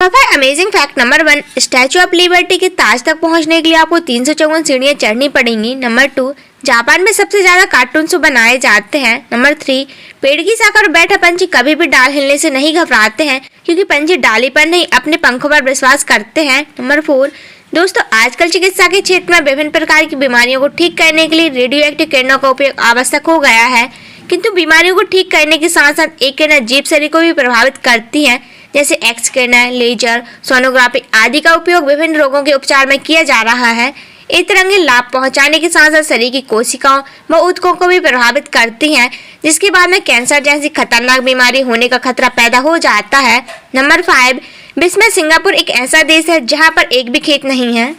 फफा amazing fact number 1, statue of liberty के ताज तक पहुंचने के लिए आपको 354 सीढ़ियां चढ़नी पड़ेंगी। नंबर 2, जापान में सबसे ज्यादा कार्टून शो बनाए जाते हैं। नंबर 3, पेड़ की शाखा पर बैठा पंछी कभी भी डाल हिलने से नहीं घबराते हैं, क्योंकि पंछी डाली पर नहीं अपने पंखों पर विश्वास करते हैं। नंबर 4, दोस्तों आजकल चिकित्सा के क्षेत्र में विभिन्न प्रकार की बीमारियों को ठीक करने के लिए रेडियो एक्टिव किरणों का उपयोग आवश्यक हो गया है, किंतु बीमारियों को ठीक करने के साथ साथ एक किरण जीव शरीर को भी प्रभावित करती है, जैसे एक्स किरण, लेजर, सोनोग्राफी आदि का उपयोग विभिन्न रोगों के उपचार में किया जा रहा है। इस तरह के लाभ पहुंचाने के साथ साथ शरीर की कोशिकाओं व ऊतकों को भी प्रभावित करती हैं, जिसके बाद में कैंसर जैसी खतरनाक बीमारी होने का खतरा पैदा हो जाता है। नंबर 5, विश्व में सिंगापुर एक ऐसा देश है जहां पर एक भी खेत नहीं है।